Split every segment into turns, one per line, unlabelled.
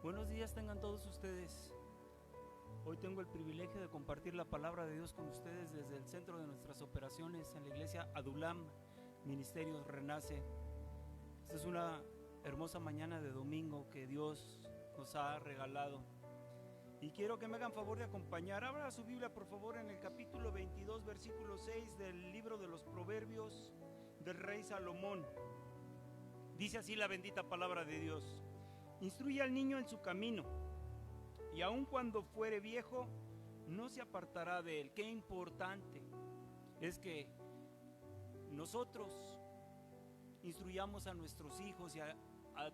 Buenos días tengan todos ustedes. Hoy tengo el privilegio de compartir la palabra de Dios con ustedes desde el centro de nuestras operaciones en la iglesia Adulam, Ministerios Renace. Esta es una hermosa mañana de domingo que Dios nos ha regalado. Y quiero que me hagan favor de acompañar. Abra su Biblia, por favor, en el capítulo 22, versículo 6 del libro de los Proverbios del rey Salomón. Dice así la bendita palabra de Dios: instruye al niño en su camino, y aun cuando fuere viejo, no se apartará de él. Qué importante es que nosotros instruyamos a nuestros hijos y a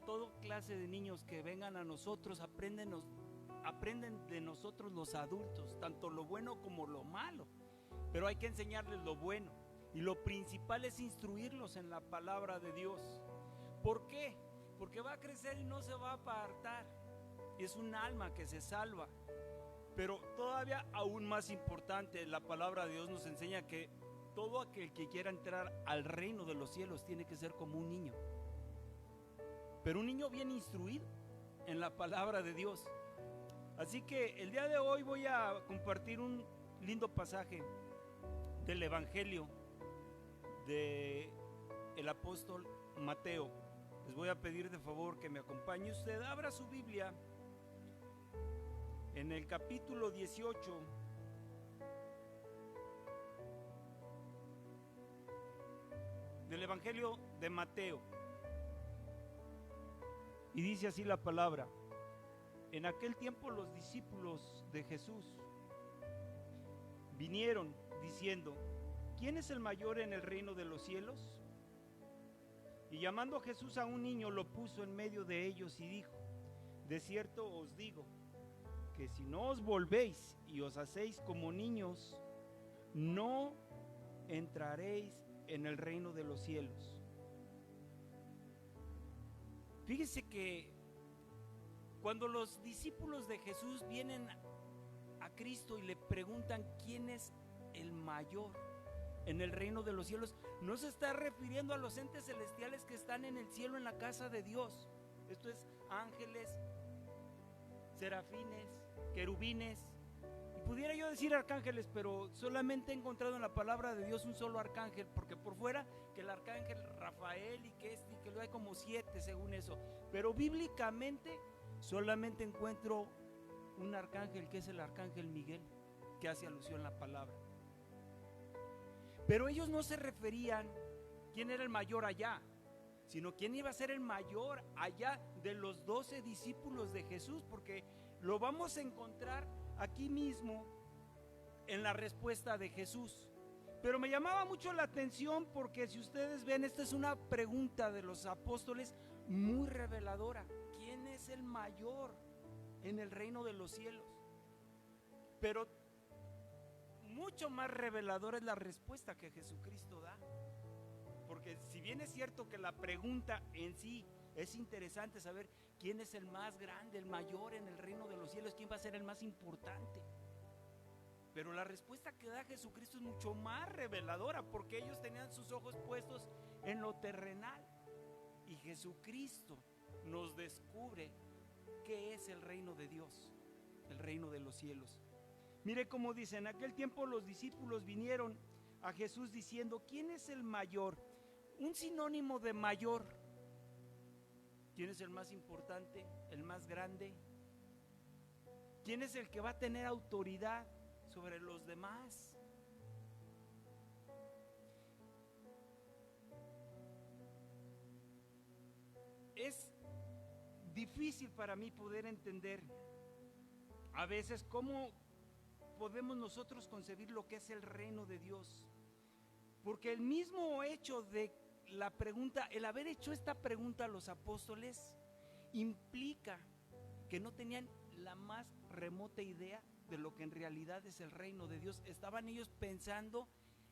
toda clase de niños que vengan a nosotros. Aprenden de nosotros los adultos, tanto lo bueno como lo malo, pero hay que enseñarles lo bueno, y lo principal es instruirlos en la palabra de Dios. ¿Por qué? Porque va a crecer y no se va a apartar. Es un alma que se salva. Pero todavía aún más importante, la palabra de Dios nos enseña que todo aquel que quiera entrar al reino de los cielos tiene que ser como un niño, pero un niño bien instruido en la palabra de Dios. Así que el día de hoy voy a compartir un lindo pasaje del Evangelio del apóstol Mateo. Les voy a pedir de favor que me acompañe usted. Abra su Biblia en el capítulo 18 del Evangelio de Mateo. Y dice así la palabra: en aquel tiempo los discípulos de Jesús vinieron diciendo: ¿quién es el mayor en el reino de los cielos? Y llamando a Jesús a un niño, lo puso en medio de ellos y dijo: de cierto os digo que si no os volvéis y os hacéis como niños, no entraréis en el reino de los cielos. Fíjese que cuando los discípulos de Jesús vienen a Cristo y le preguntan quién es el mayor en el reino de los cielos, no se está refiriendo a los entes celestiales que están en el cielo, en la casa de Dios. Esto es ángeles, serafines, querubines, y pudiera yo decir arcángeles, pero solamente he encontrado en la palabra de Dios un solo arcángel, porque por fuera que el arcángel Rafael y que lo hay como 7 según eso, pero bíblicamente solamente encuentro un arcángel, que es el arcángel Miguel, que hace alusión a la palabra. Pero ellos no se referían quién era el mayor allá, sino quién iba a ser el mayor allá de los 12 discípulos de Jesús, porque lo vamos a encontrar aquí mismo en la respuesta de Jesús. Pero me llamaba mucho la atención porque, si ustedes ven, esta es una pregunta de los apóstoles muy reveladora: ¿quién es el mayor en el reino de los cielos? Pero mucho más reveladora es la respuesta que Jesucristo da. Porque si bien es cierto que la pregunta en sí es interesante, saber quién es el más grande, el mayor en el reino de los cielos, quién va a ser el más importante, pero la respuesta que da Jesucristo es mucho más reveladora, porque ellos tenían sus ojos puestos en lo terrenal, y Jesucristo nos descubre qué es el reino de Dios, el reino de los cielos. Mire cómo dice: en aquel tiempo los discípulos vinieron a Jesús diciendo: ¿quién es el mayor? Un sinónimo de mayor. ¿Quién es el más importante, el más grande? ¿Quién es el que va a tener autoridad sobre los demás? Es difícil para mí poder entender a veces cómo podemos nosotros concebir lo que es el reino de Dios, porque el mismo hecho de la pregunta, el haber hecho esta pregunta a los apóstoles, implica que no tenían la más remota idea de lo que en realidad es el reino de Dios. Estaban ellos pensando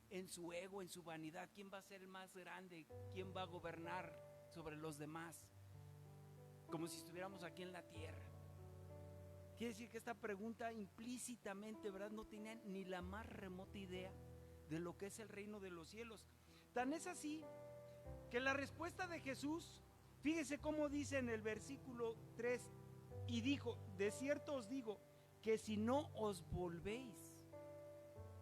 en su ego, en su vanidad: quién va a ser el más grande, quién va a gobernar sobre los demás, como si estuviéramos aquí en la tierra. Quiere decir que esta pregunta implícitamente, ¿verdad?, no tenían ni la más remota idea de lo que es el reino de los cielos. Tan es así que la respuesta de Jesús, fíjese cómo dice en el versículo 3: y dijo, de cierto os digo, que si no os volvéis,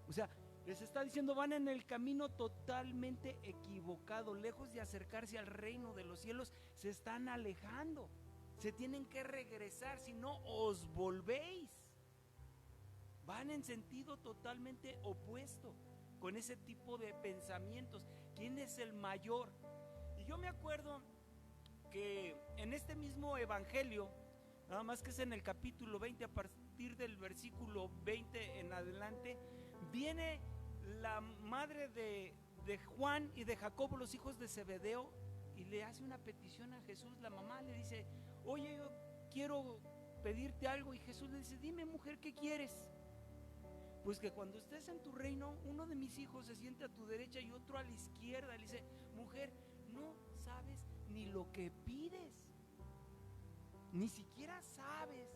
o sea, les está diciendo, van en el camino totalmente equivocado, lejos de acercarse al reino de los cielos, se están alejando, se tienen que regresar, si no os volvéis. Van en sentido totalmente opuesto, con ese tipo de pensamientos. ¿Quién es el mayor? Y yo me acuerdo que en este mismo evangelio, nada más que es en el capítulo 20, a partir del versículo 20 en adelante, viene la madre de Juan y de Jacobo, los hijos de Zebedeo, y le hace una petición a Jesús. La mamá le dice, oye, yo quiero pedirte algo, y Jesús le dice, dime, mujer, ¿qué quieres? Pues que cuando estés en tu reino, uno de mis hijos se siente a tu derecha y otro a la izquierda. Le dice, mujer, no sabes ni lo que pides, ni siquiera sabes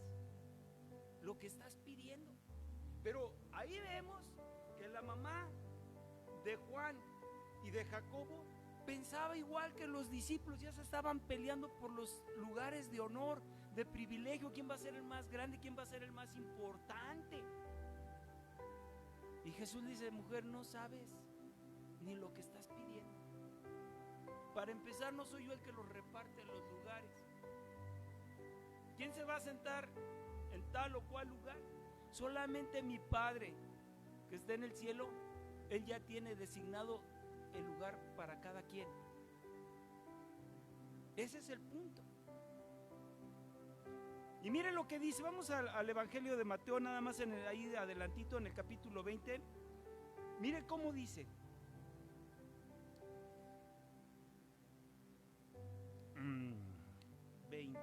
lo que estás pidiendo. Pero ahí vemos que la mamá de Juan y de Jacobo pensaba igual que los discípulos, ya se estaban peleando por los lugares de honor, de privilegio, quién va a ser el más grande, quién va a ser el más importante. Y Jesús dice, mujer, no sabes ni lo que estás pidiendo. Para empezar, no soy yo el que los reparte en los lugares. ¿Quién se va a sentar en tal o cual lugar? Solamente mi Padre que está en el cielo, Él ya tiene designado el lugar para cada quien. Ese es el punto. Y miren lo que dice, vamos al Evangelio de Mateo, nada más ahí adelantito en el capítulo 20. Miren cómo dice. 20.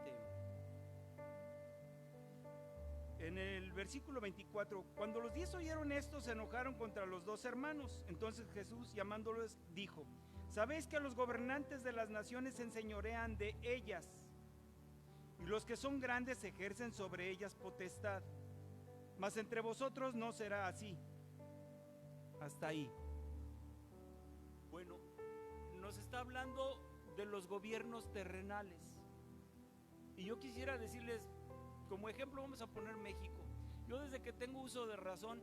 En el versículo 24, cuando los 10 oyeron esto, se enojaron contra los 2 hermanos. Entonces Jesús, llamándolos, dijo, ¿sabéis que los gobernantes de las naciones se enseñorean de ellas? Y los que son grandes ejercen sobre ellas potestad. Mas entre vosotros no será así. Hasta ahí. Bueno, nos está hablando de los gobiernos terrenales. Y yo quisiera decirles, como ejemplo vamos a poner México. Yo desde que tengo uso de razón,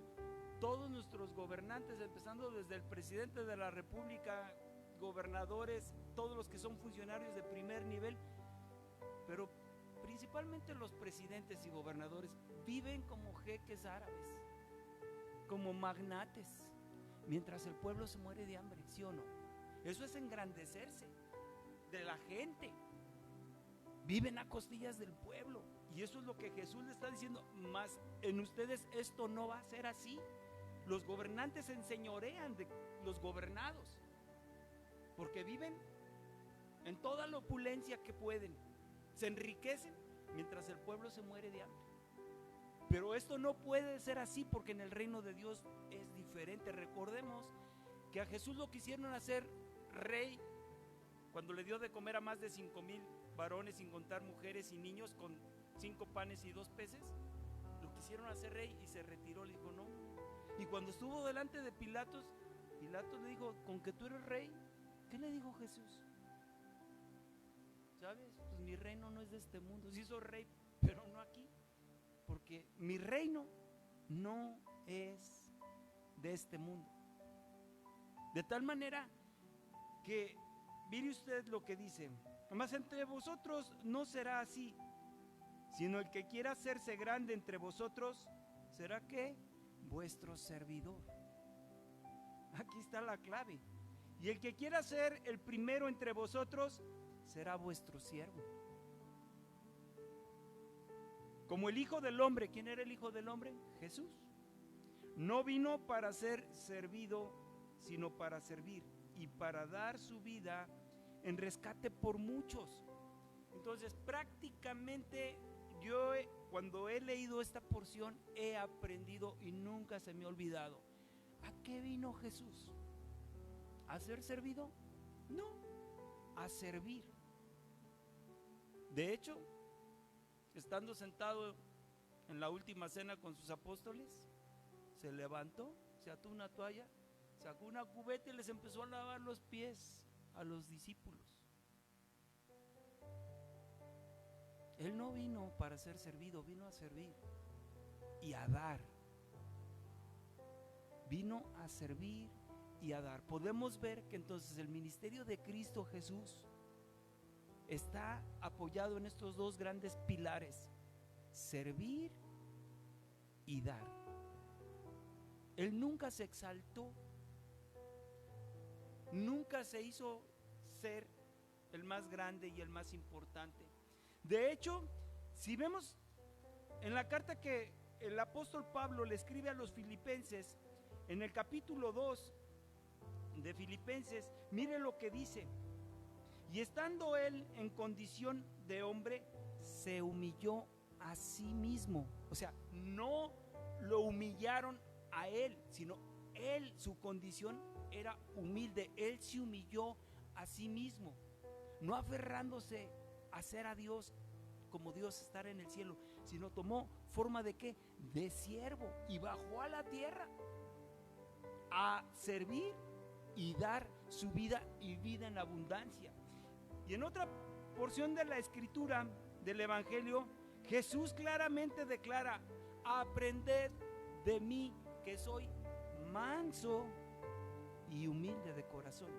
todos nuestros gobernantes, empezando desde el presidente de la República, gobernadores, todos los que son funcionarios de primer nivel, pero principalmente los presidentes y gobernadores, viven como jeques árabes, como magnates, mientras el pueblo se muere de hambre, ¿sí o no? Eso es engrandecerse de la gente. Viven a costillas del pueblo. Y eso es lo que Jesús le está diciendo. Mas en ustedes esto no va a ser así. Los gobernantes se enseñorean de los gobernados, porque viven en toda la opulencia que pueden. Se enriquecen mientras el pueblo se muere de hambre. Pero esto no puede ser así, porque en el reino de Dios es diferente. Recordemos que a Jesús lo quisieron hacer rey cuando le dio de comer a más de 5,000 varones, sin contar mujeres y niños, con 5 panes y 2 peces. Lo quisieron hacer rey y se retiró, le dijo no. Y cuando estuvo delante de Pilatos, Pilatos le dijo, ¿con que tú eres rey? ¿Qué le dijo Jesús? ¿Sabes? Pues mi reino no es de este mundo. Sí soy rey, pero no aquí, porque mi reino no es de este mundo. De tal manera que, mire usted lo que dice, mas entre vosotros no será así, sino el que quiera hacerse grande entre vosotros, ¿será qué? Vuestro servidor. Aquí está la clave. Y el que quiera ser el primero entre vosotros, será vuestro siervo. Como el Hijo del Hombre, ¿quién era el Hijo del Hombre? Jesús. No vino para ser servido, sino para servir y para dar su vida en rescate por muchos. Entonces, prácticamente yo cuando he leído esta porción he aprendido y nunca se me ha olvidado. ¿A qué vino Jesús? ¿A ser servido? No, a servir. De hecho, estando sentado en la última cena con sus apóstoles, se levantó, se ató una toalla, sacó una cubeta y les empezó a lavar los pies a los discípulos. Él no vino para ser servido, vino a servir y a dar. Vino a servir y a dar. Podemos ver que entonces el ministerio de Cristo Jesús está apoyado en estos dos grandes pilares: servir y dar. Él nunca se exaltó, nunca se hizo ser el más grande y el más importante. De hecho, si vemos en la carta que el apóstol Pablo le escribe a los filipenses, en el capítulo 2 de Filipenses, mire lo que dice: y estando él en condición de hombre, se humilló a sí mismo. O sea, no lo humillaron a él, sino él, su condición era humilde. Él se humilló a sí mismo, no aferrándose a ser a Dios como Dios, estar en el cielo, sino tomó forma de ¿qué? De siervo, y bajó a la tierra a servir y dar su vida, y vida en abundancia. Y en otra porción de la escritura del evangelio, Jesús claramente declara: aprended de mí, que soy manso y humilde de corazón.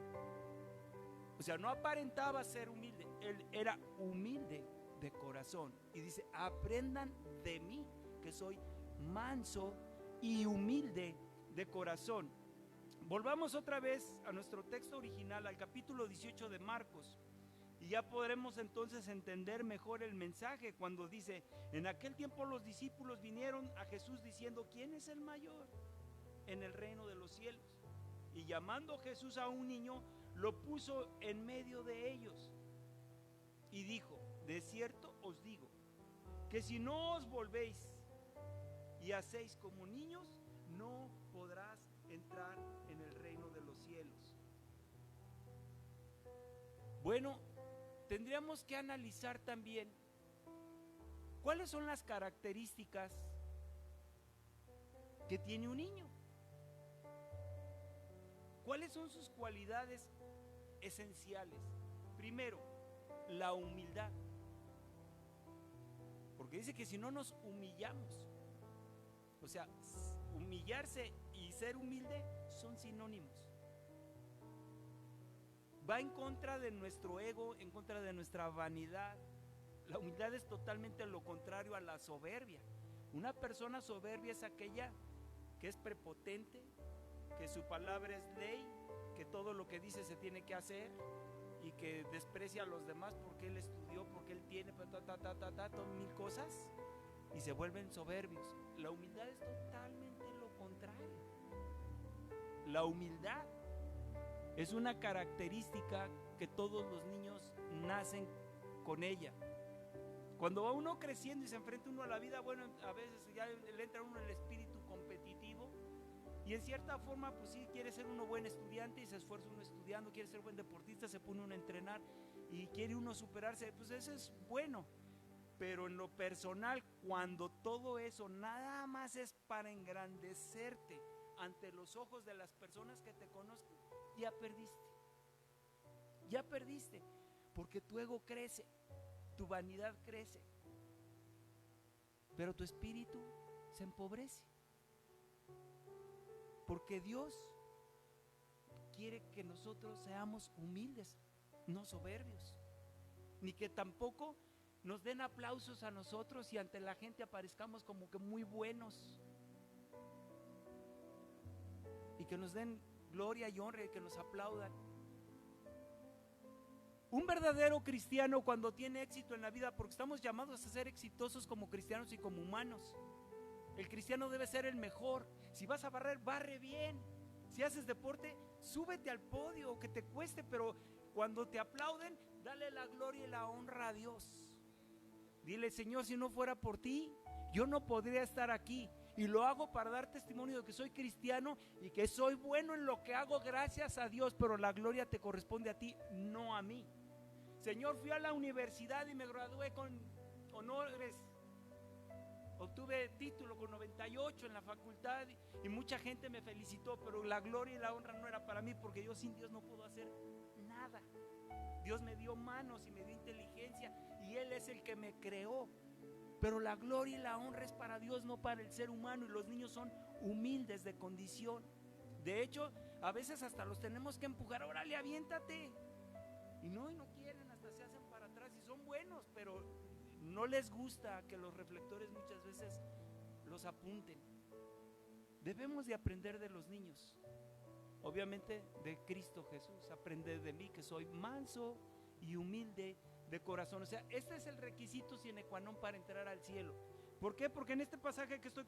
O sea, no aparentaba ser humilde, él era humilde de corazón. Y dice: aprendan de mí, que soy manso y humilde de corazón. Volvamos otra vez a nuestro texto original, al capítulo 18 de Marcos, y ya podremos entonces entender mejor el mensaje cuando dice: en aquel tiempo los discípulos vinieron a Jesús diciendo: ¿quién es el mayor en el reino de los cielos? Y llamando Jesús a un niño, lo puso en medio de ellos y dijo: de cierto os digo, que si no os volvéis y hacéis como niños, no podrás entrar en el reino de los cielos. Bueno, tendríamos que analizar también cuáles son las características que tiene un niño. ¿Cuáles son sus cualidades esenciales? Primero, la humildad. Porque dice que si no nos humillamos, o sea, humillarse y ser humilde son sinónimos. Va en contra de nuestro ego, en contra de nuestra vanidad. La humildad es totalmente lo contrario a la soberbia. Una persona soberbia es aquella que es prepotente, que su palabra es ley, que todo lo que dice se tiene que hacer, y que desprecia a los demás porque él estudió, porque él tiene mil cosas, y se vuelven soberbios. La humildad es totalmente lo contrario. La humildad es una característica que todos los niños nacen con ella. Cuando va uno creciendo y se enfrenta uno a la vida, bueno, a veces ya le entra uno el espíritu competitivo, y en cierta forma pues sí, quiere ser uno buen estudiante y se esfuerza uno estudiando, quiere ser buen deportista, se pone uno a entrenar y quiere uno superarse, pues eso es bueno. Pero en lo personal, cuando todo eso nada más es para engrandecerte ante los ojos de las personas que te conozcan, ya perdiste. Ya perdiste, porque tu ego crece, tu vanidad crece, pero tu espíritu se empobrece. Porque Dios quiere que nosotros seamos humildes, no soberbios, ni que tampoco nos den aplausos a nosotros y ante la gente aparezcamos como que muy buenos, y que nos den gloria y honra y que nos aplaudan. Un verdadero cristiano, cuando tiene éxito en la vida, porque estamos llamados a ser exitosos como cristianos y como humanos, el cristiano debe ser el mejor. Si vas a barrer, barre bien. Si haces deporte, súbete al podio, que te cueste, pero cuando te aplauden, dale la gloria y la honra a Dios. Dile: Señor, si no fuera por ti, yo no podría estar aquí, y lo hago para dar testimonio de que soy cristiano y que soy bueno en lo que hago, gracias a Dios, pero la gloria te corresponde a ti, no a mí. Señor, fui a la universidad y me gradué con honores, obtuve título con 98 en la facultad y mucha gente me felicitó, pero la gloria y la honra no era para mí, porque yo sin Dios no puedo hacer nada. Dios me dio manos y me dio inteligencia, y Él es el que me creó. Pero la gloria y la honra es para Dios, no para el ser humano. Y los niños son humildes de condición. De hecho, a veces hasta los tenemos que empujar. Órale, aviéntate. Y no quieren, hasta se hacen para atrás. Y son buenos, pero no les gusta que los reflectores muchas veces los apunten. Debemos de aprender de los niños. Obviamente de Cristo Jesús. Aprender de mí, que soy manso y humilde de corazón. O sea, este es el requisito sine qua non para entrar al cielo. ¿Por qué? Porque en este pasaje que estoy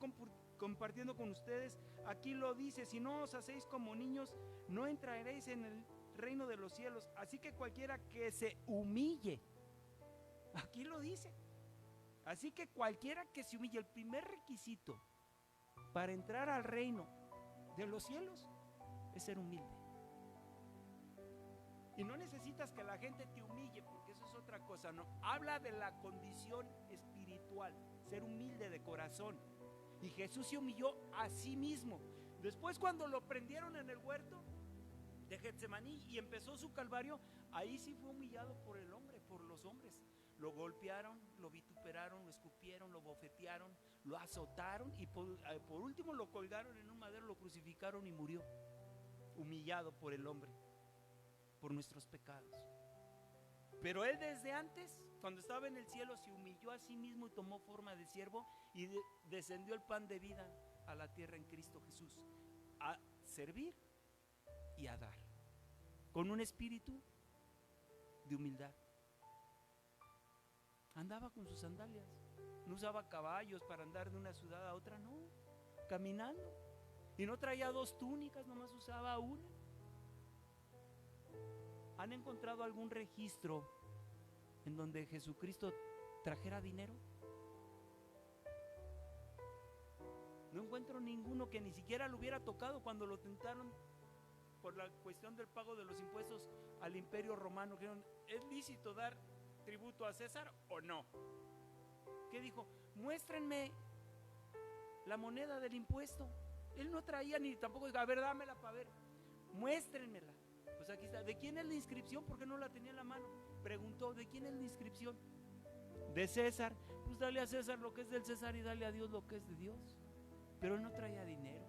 compartiendo con ustedes, aquí lo dice: si no os hacéis como niños, no entraréis en el reino de los cielos. Así que cualquiera que se humille, aquí lo dice, así que cualquiera que se humille, el primer requisito para entrar al reino de los cielos es ser humilde. Y no necesitas que la gente te humille, porque eso es otra cosa, no. Habla de la condición espiritual, ser humilde de corazón. Y Jesús se humilló a sí mismo. Después, cuando lo prendieron en el huerto de Getsemaní y empezó su calvario, ahí sí fue humillado por el hombre, por los hombres. Lo golpearon, lo vituperaron, lo escupieron, lo bofetearon, lo azotaron y por último lo colgaron en un madero, lo crucificaron y murió. Humillado por el hombre, por nuestros pecados. Pero él desde antes, cuando estaba en el cielo, se humilló a sí mismo y tomó forma de siervo y descendió el pan de vida a la tierra en Cristo Jesús, a servir y a dar, con un espíritu de humildad. Andaba con sus sandalias, no usaba caballos para andar de una ciudad a otra, no, caminando. Y no traía 2 túnicas, nomás usaba una. ¿Han encontrado algún registro en donde Jesucristo trajera dinero? No encuentro ninguno que ni siquiera lo hubiera tocado cuando lo tentaron por la cuestión del pago de los impuestos al Imperio Romano. Dijeron: ¿es lícito dar tributo a César o no? ¿Qué dijo? Muéstrenme la moneda del impuesto. Él no traía ni tampoco dijo: a ver, dámela para ver, muéstrenmela. Pues aquí está. ¿De quién es la inscripción? Porque no la tenía en la mano. Preguntó: ¿de quién es la inscripción? De César. Pues dale a César lo que es del César y dale a Dios lo que es de Dios. Pero él no traía dinero.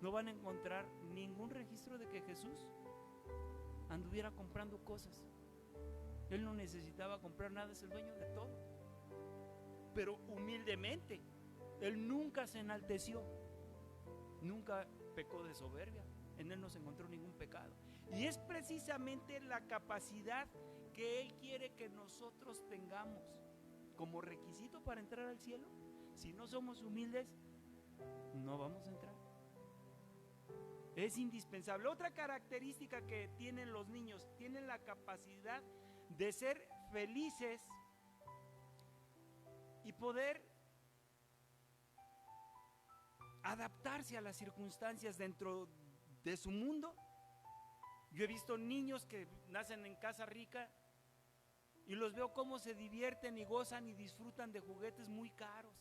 No van a encontrar ningún registro de que Jesús anduviera comprando cosas. Él no necesitaba comprar nada, es el dueño de todo. Pero humildemente, él nunca se enalteció, nunca pecó de soberbia. En él no se encontró ningún pecado. Y es precisamente la capacidad que él quiere que nosotros tengamos como requisito para entrar al cielo. Si no somos humildes, no vamos a entrar. Es indispensable. Otra característica que tienen los niños: tienen la capacidad de ser felices y poder adaptarse a las circunstancias dentro de su mundo. Yo he visto niños que nacen en casa rica y los veo cómo se divierten y gozan y disfrutan de juguetes muy caros,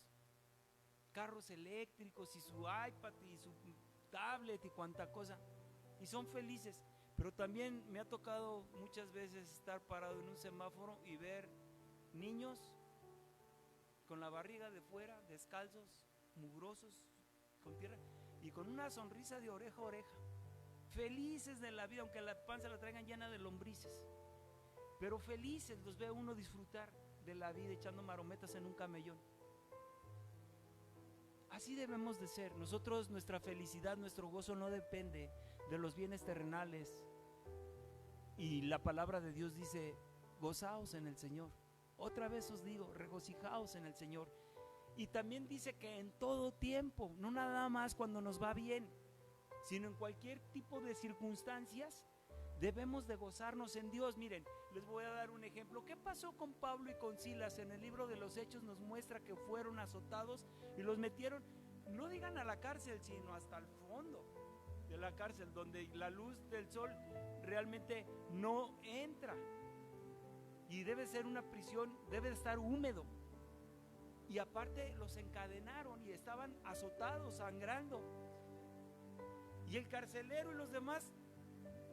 carros eléctricos y su iPad y su tablet y cuanta cosa, y son felices. Pero también me ha tocado muchas veces estar parado en un semáforo y ver niños con la barriga de fuera, descalzos, mugrosos, con tierra y con una sonrisa de oreja a oreja, felices de la vida, aunque la panza la traigan llena de lombrices, pero felices. Los ve uno disfrutar de la vida echando marometas en un camellón. Así debemos de ser. Nosotros, nuestra felicidad, nuestro gozo no depende de los bienes terrenales. Y la palabra de Dios dice: gozaos en el Señor. Otra vez os digo, regocijaos en el Señor. Y también dice que en todo tiempo, no nada más cuando nos va bien, sino en cualquier tipo de circunstancias, debemos de gozarnos en Dios. Miren, les voy a dar un ejemplo. ¿Qué pasó con Pablo y con Silas? En el libro de los Hechos nos muestra que fueron azotados y los metieron, no digan a la cárcel, sino hasta el fondo de la cárcel, donde la luz del sol realmente no entra. Y debe ser una prisión, debe estar húmedo. Y aparte los encadenaron y estaban azotados, sangrando. Y el carcelero y los demás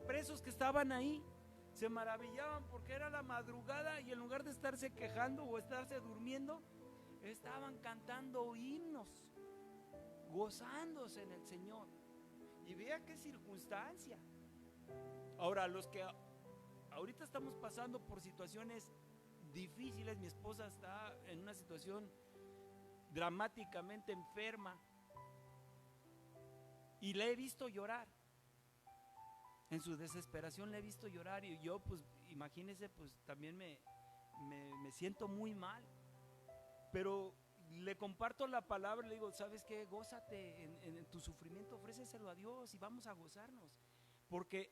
presos que estaban ahí se maravillaban porque era la madrugada y en lugar de estarse quejando o estarse durmiendo, estaban cantando himnos, gozándose en el Señor. Y vea qué circunstancia. Ahora, los que ahorita estamos pasando por situaciones difíciles, mi esposa está en una situación dramáticamente enferma y la he visto llorar. En su desesperación la he visto llorar y yo, pues, imagínense, pues también me siento muy mal. Pero le comparto la palabra, le digo, ¿sabes qué? Gózate en tu sufrimiento, ofréceselo a Dios y vamos a gozarnos. Porque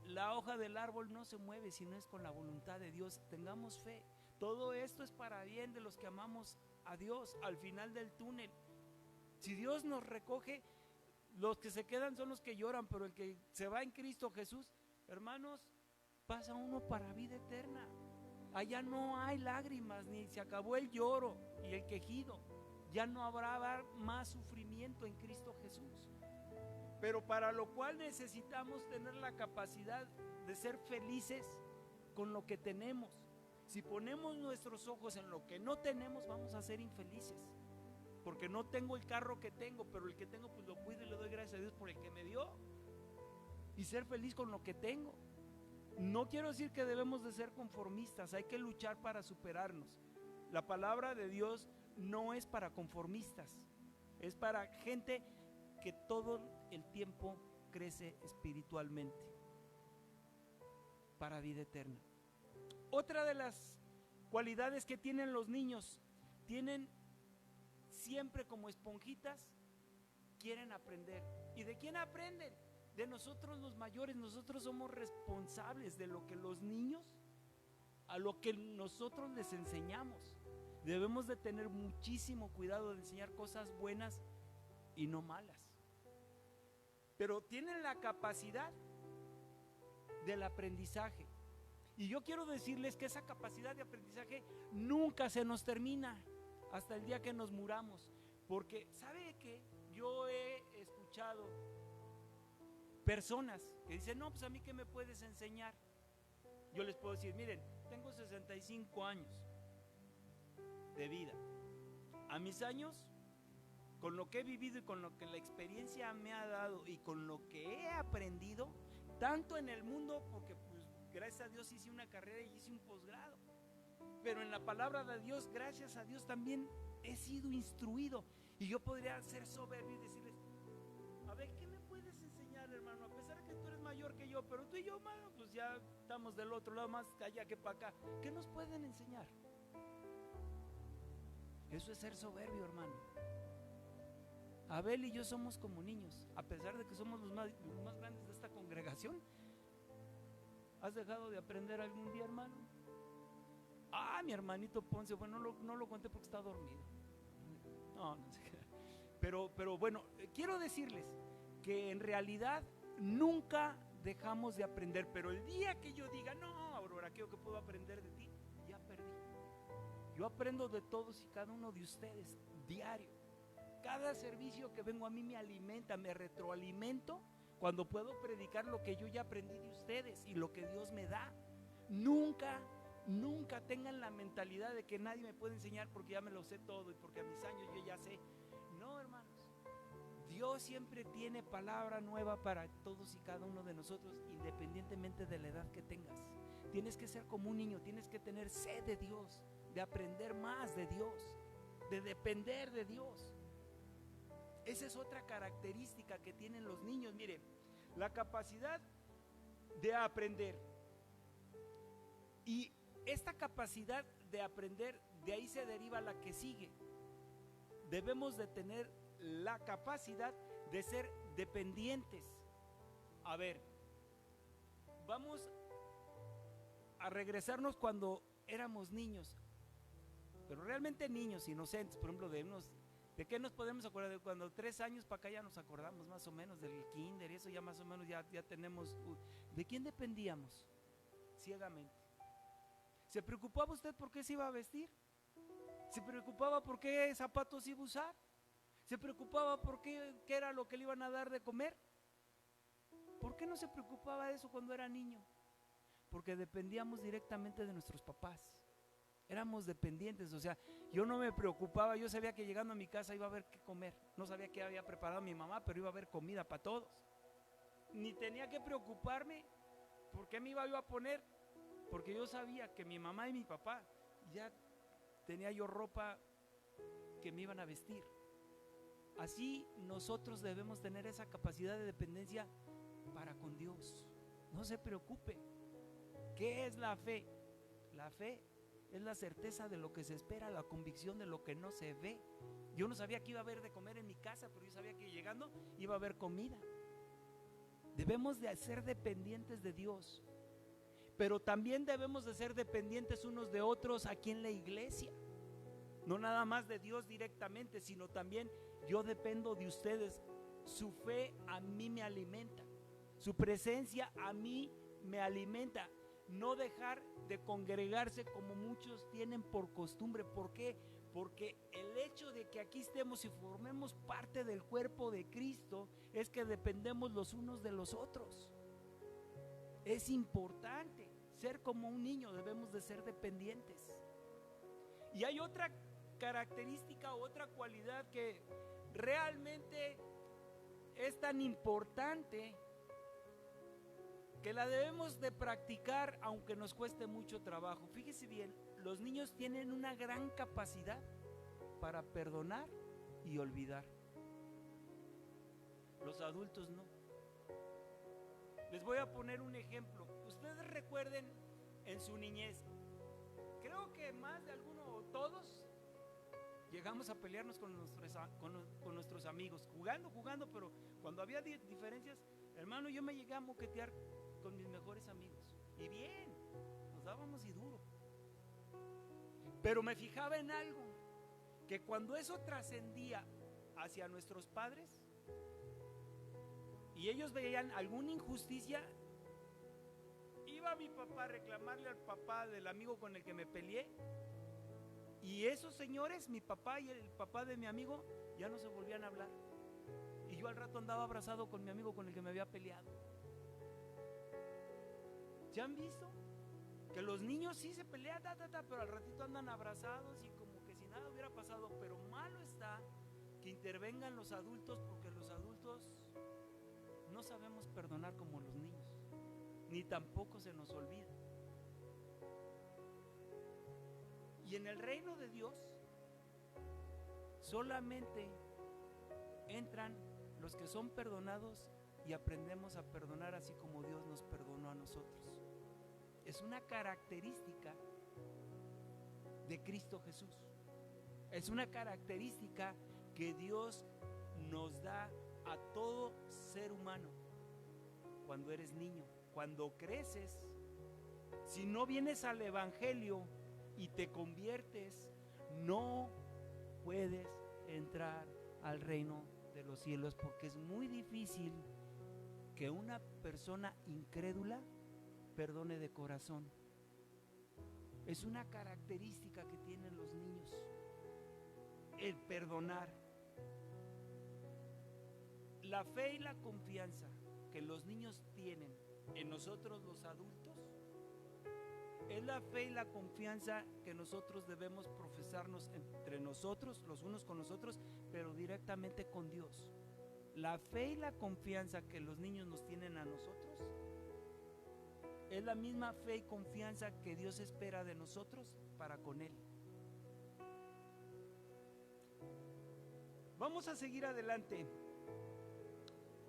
la hoja del árbol no se mueve si no es con la voluntad de Dios. Tengamos fe. Todo esto es para bien de los que amamos a Dios al final del túnel. Si Dios nos recoge, los que se quedan son los que lloran, pero el que se va en Cristo Jesús, hermanos, pasa uno para vida eterna. Allá no hay lágrimas, ni se acabó el lloro y el quejido. Ya no habrá más sufrimiento en Cristo Jesús. Pero para lo cual necesitamos tener la capacidad de ser felices con lo que tenemos. Si ponemos nuestros ojos en lo que no tenemos, vamos a ser infelices. Porque no tengo el carro que tengo, pero el que tengo pues lo cuido y le doy gracias a Dios por el que me dio. Y ser feliz con lo que tengo. No quiero decir que debemos de ser conformistas, hay que luchar para superarnos. La palabra de Dios no es para conformistas, es para gente que todo el tiempo crece espiritualmente, para vida eterna. Otra de las cualidades que tienen los niños, tienen siempre como esponjitas, quieren aprender. ¿Y de quién aprenden? De nosotros los mayores. Nosotros somos responsables de lo que los niños, a lo que nosotros les enseñamos. Debemos de tener muchísimo cuidado de enseñar cosas buenas y no malas. Pero tienen la capacidad del aprendizaje. Y yo quiero decirles que esa capacidad de aprendizaje nunca se nos termina hasta el día que nos muramos. Porque, ¿sabe qué? Yo he escuchado personas que dicen, no, pues a mí ¿qué me puedes enseñar? Yo les puedo decir, miren, tengo 65 años de vida. A mis años, con lo que he vivido y con lo que la experiencia me ha dado y con lo que he aprendido, tanto en el mundo, porque pues gracias a Dios hice una carrera y hice un posgrado, pero en la palabra de Dios, gracias a Dios también he sido instruido. Y yo podría ser soberbio y decirles, a ver, ¿qué me puedes enseñar, hermano? A pesar de que tú eres mayor que yo, pero tú y yo, mano, pues ya estamos del otro lado, más allá que para acá. ¿Qué nos pueden enseñar? Eso es ser soberbio, hermano. Abel y yo somos como niños, a pesar de que somos los más grandes de esta congregación. ¿Has dejado de aprender algún día, hermano? Mi hermanito Ponce, bueno, no lo conté porque está dormido. No sé. Pero bueno, quiero decirles que en realidad nunca dejamos de aprender. Pero el día que yo diga, no, Aurora, creo que puedo aprender de ti, ya perdí. Yo aprendo de todos y cada uno de ustedes, diario. Cada servicio que vengo a mí me alimenta, me retroalimento cuando puedo predicar lo que yo ya aprendí de ustedes y lo que Dios me da. Nunca tengan la mentalidad de que nadie me puede enseñar porque ya me lo sé todo y porque a mis años yo ya sé. No, hermanos, Dios siempre tiene palabra nueva para todos y cada uno de nosotros, independientemente de la edad que tengas. Tienes que ser como un niño, tienes que tener sed de Dios, de aprender más de Dios, de depender de Dios. Esa es otra característica que tienen los niños. Mire, la capacidad de aprender. Y esta capacidad de aprender, de ahí se deriva la que sigue. Debemos de tener la capacidad de ser dependientes. A ver, vamos a regresarnos cuando éramos niños, pero realmente niños inocentes, por ejemplo, ¿de qué nos podemos acordar? De cuando 3 años para acá ya nos acordamos más o menos del kinder y eso ya más o menos ya tenemos. ¿De quién dependíamos? Ciegamente. ¿Se preocupaba usted por qué se iba a vestir? ¿Se preocupaba por qué zapatos iba a usar? ¿Se preocupaba por qué era lo que le iban a dar de comer? ¿Por qué no se preocupaba de eso cuando era niño? porque dependíamos directamente de nuestros papás. Éramos dependientes, o sea, yo no me preocupaba, yo sabía que llegando a mi casa iba a haber qué comer. No sabía qué había preparado mi mamá, pero iba a haber comida para todos. Ni tenía que preocuparme por qué me iba yo a poner, porque yo sabía que mi mamá y mi papá ya tenía yo ropa que me iban a vestir. Así nosotros debemos tener esa capacidad de dependencia para con Dios. No se preocupe. ¿Qué es la fe? La fe es la certeza de lo que se espera, la convicción de lo que no se ve. Yo no sabía que iba a haber de comer en mi casa, pero yo sabía que llegando iba a haber comida. Debemos de ser dependientes de Dios, pero también debemos de ser dependientes unos de otros aquí en la iglesia. No nada más de Dios directamente, sino también yo dependo de ustedes. Su fe a mí me alimenta, su presencia a mí me alimenta. No dejar de congregarse como muchos tienen por costumbre. ¿Por qué? Porque el hecho de que aquí estemos y formemos parte del cuerpo de Cristo es que dependemos los unos de los otros. Es importante ser como un niño, debemos de ser dependientes. Y hay otra característica, otra cualidad que realmente es tan importante que la debemos de practicar aunque nos cueste mucho trabajo. Fíjese bien, los niños tienen una gran capacidad para perdonar y olvidar. Los adultos no. Les voy a poner un ejemplo. Ustedes recuerden en su niñez, creo que más de alguno o todos llegamos a pelearnos con nuestros amigos, jugando, pero cuando había diferencias, hermano, yo me llegué a moquetear con mis mejores amigos, y bien, nos dábamos y duro. Pero me fijaba en algo, que cuando eso trascendía hacia nuestros padres y ellos veían alguna injusticia, iba mi papá a reclamarle al papá del amigo con el que me peleé, y esos señores, mi papá y el papá de mi amigo, ya no se volvían a hablar, y yo al rato andaba abrazado con mi amigo con el que me había peleado. ¿Ya han visto? Que los niños sí se pelean, pero al ratito andan abrazados y como que si nada hubiera pasado. Pero malo está que intervengan los adultos, porque los adultos no sabemos perdonar como los niños, ni tampoco se nos olvida. Y en el reino de Dios solamente entran los que son perdonados y aprendemos a perdonar así como Dios nos perdonó a nosotros. Es una característica de Cristo Jesús. Es una característica que Dios nos da a todo ser humano. Cuando eres niño, cuando creces, si no vienes al evangelio y te conviertes, no puedes entrar al reino de los cielos, porque es muy difícil que una persona incrédula perdone de corazón. Es una característica que tienen los niños, el perdonar. La fe y la confianza que los niños tienen en nosotros los adultos es la fe y la confianza que nosotros debemos profesarnos entre nosotros, los unos con los otros, pero directamente con Dios. La fe y la confianza que los niños nos tienen a nosotros es la misma fe y confianza que Dios espera de nosotros para con Él. Vamos a seguir adelante.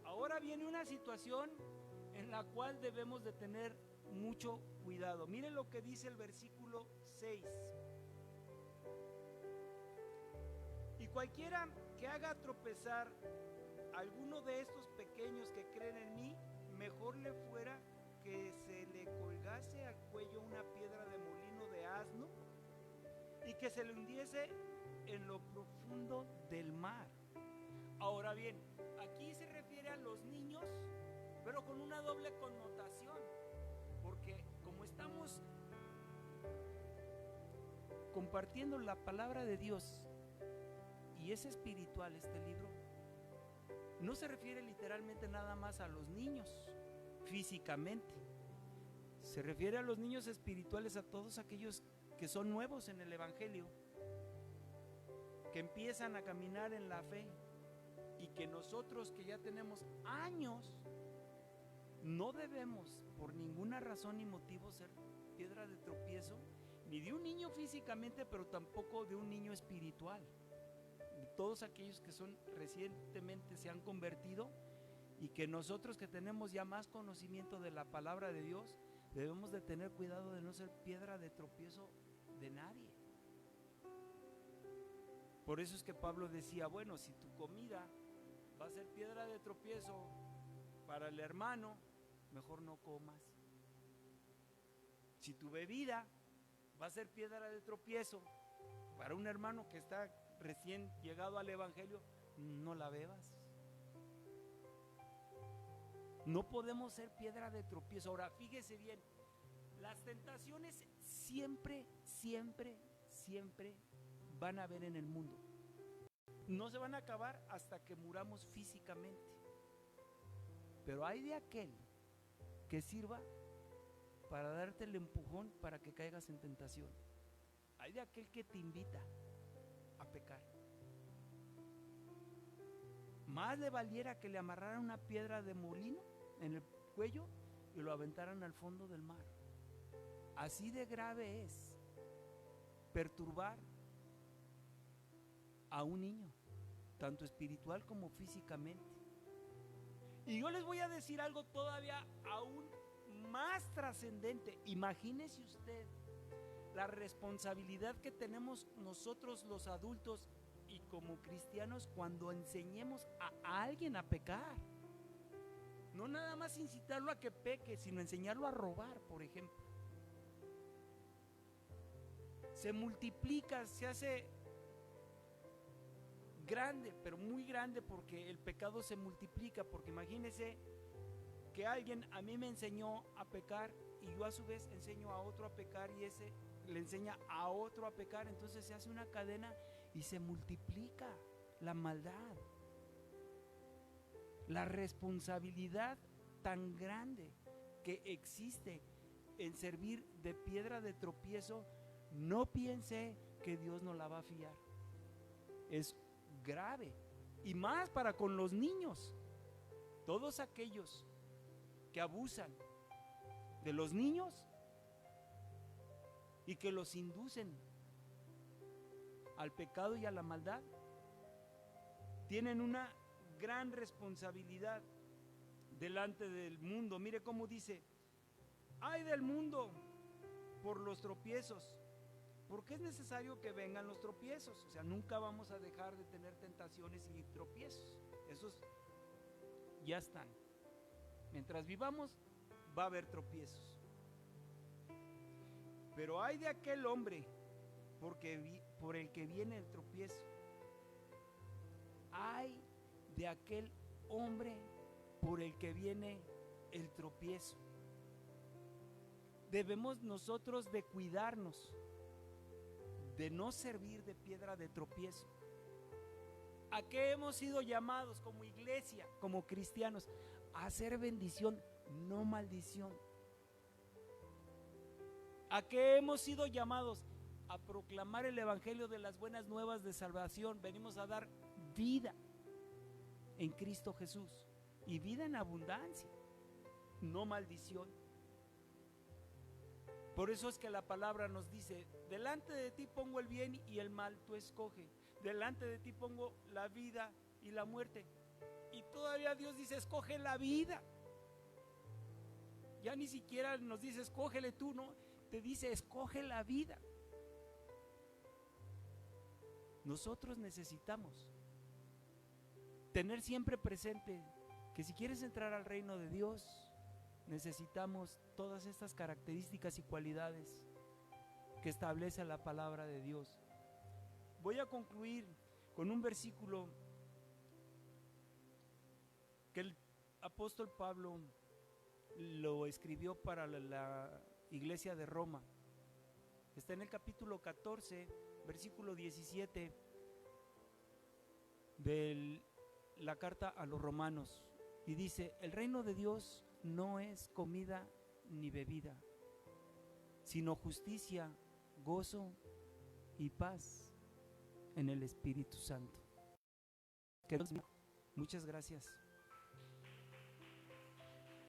Ahora viene una situación en la cual debemos de tener mucho cuidado. Miren lo que dice el versículo 6. Y cualquiera que haga tropezar a alguno de estos pequeños que creen en mí, mejor le fuera que se le colgase al cuello una piedra de molino de asno y que se le hundiese en lo profundo del mar. Ahora bien, aquí se refiere a los niños, pero con una doble connotación, porque como estamos compartiendo la palabra de Dios y es espiritual este libro, no se refiere literalmente nada más a los niños físicamente, Se refiere a los niños espirituales, a todos aquellos que son nuevos en el Evangelio, que empiezan a caminar en la fe, y que nosotros que ya tenemos años, no debemos por ninguna razón ni motivo ser piedra de tropiezo, ni de un niño físicamente, pero tampoco de un niño espiritual. De todos aquellos que son recientemente se han convertido, y que nosotros que tenemos ya más conocimiento de la palabra de Dios, debemos de tener cuidado de no ser piedra de tropiezo de nadie. Por eso es que Pablo decía, bueno, si tu comida va a ser piedra de tropiezo para el hermano, mejor no comas. Si tu bebida va a ser piedra de tropiezo para un hermano que está recién llegado al Evangelio, no la bebas. No podemos ser piedra de tropiezo. Ahora, fíjese bien, las tentaciones siempre van a haber en el mundo. No se van a acabar hasta que muramos físicamente. Pero hay de aquel que sirva para darte el empujón para que caigas en tentación. Hay de aquel que te invita a pecar. Más le valiera que le amarraran una piedra de molino en el cuello y lo aventaran al fondo del mar. Así de grave es perturbar a un niño, tanto espiritual como físicamente. Y yo les voy a decir algo todavía aún más trascendente. Imagínese usted la responsabilidad que tenemos nosotros los adultos y como cristianos cuando enseñemos a alguien a pecar. No nada más incitarlo a que peque, sino enseñarlo a robar, por ejemplo. Se multiplica, se hace grande, pero muy grande, porque el pecado se multiplica. Porque imagínese que alguien a mí me enseñó a pecar y yo a su vez enseño a otro a pecar y ese le enseña a otro a pecar. Entonces se hace una cadena y se multiplica la maldad. La responsabilidad tan grande que existe en servir de piedra de tropiezo, no piense que Dios no la va a fiar. Es grave, y más para con los niños. Todos aquellos que abusan de los niños y que los inducen al pecado y a la maldad, tienen una gran responsabilidad delante del mundo. Mire cómo dice: ay del mundo por los tropiezos, porque es necesario que vengan los tropiezos. O sea, nunca vamos a dejar de tener tentaciones y tropiezos. Esos ya están. Mientras vivamos, va a haber tropiezos. Pero hay de aquel hombre por el que viene el tropiezo. Hay de aquel hombre por el que viene el tropiezo. Debemos nosotros de cuidarnos de no servir de piedra de tropiezo. ¿A qué hemos sido llamados como iglesia, como cristianos? A hacer bendición, no maldición. ¿A qué hemos sido llamados? A proclamar el evangelio de las buenas nuevas de salvación. Venimos a dar vida en Cristo Jesús, y vida en abundancia, no maldición. Por eso es que la palabra nos dice: delante de ti pongo el bien y el mal, tú escoge. Delante de ti pongo la vida y la muerte. Y todavía Dios dice: escoge la vida. Ya ni siquiera nos dice escógele tú, no, te dice escoge la vida. Nosotros necesitamos tener siempre presente que si quieres entrar al reino de Dios, necesitamos todas estas características y cualidades que establece la palabra de Dios. Voy a concluir con un versículo que el apóstol Pablo lo escribió para la iglesia de Roma. Está en el capítulo 14, versículo 17 de la carta a los romanos, y dice: el reino de Dios no es comida ni bebida, sino justicia, gozo y paz en el Espíritu Santo. Muchas gracias.